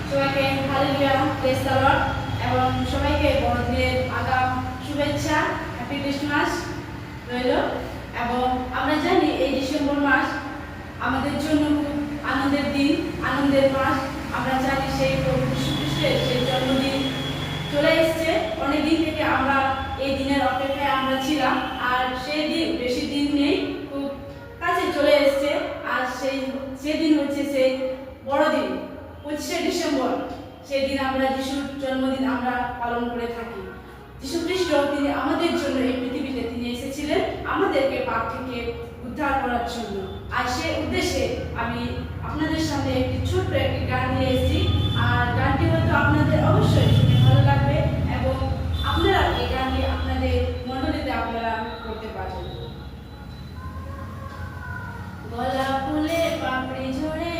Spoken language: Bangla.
সবাইকে হালেলুয়া, প্রেজ দ্য লর্ড এবং সবাইকে বড়দিনের আগাম শুভেচ্ছা, হ্যাপি ক্রিসমাস রইল। এবং আমরা জানি এই ডিসেম্বর মাস আমাদের জন্য খুব আনন্দের দিন, আনন্দের মাস। আমরা জানি সেই প্রভু যীশু খ্রিস্টের সেই জন্মদিন চলে এসছে। অনেক দিন থেকে আমরা এই দিনের অপেক্ষায় আমরা ছিলাম, আর সেই দিন বেশি দিন নেই, খুব কাছে চলে এসছে। আর সেদিন হচ্ছে সেই বড়দিন, 25শে ডিসেম্বর। সেই দিন আমরা যিশুর জন্মদিন আমরা পালন করে থাকি। যিশু খ্রিস্ট তিনি আমাদের জন্য এই পৃথিবীতে তিনি এসেছিলেন আমাদেরকে পাপ থেকে উদ্ধার করার জন্য। আর সেই উদ্দেশ্যে আমি আপনাদের সামনে একটি ছোট্ট একটি গান নিয়ে এসেছি। আর গানটি হয়তো আপনাদের অবশ্যই শুনে ভালো লাগবে এবং আপনারা এই গানটি আপনাদের মণ্ডলীতে আপনারা করতে পারবেন। গলা ফুলে পাপড়ি ঝরে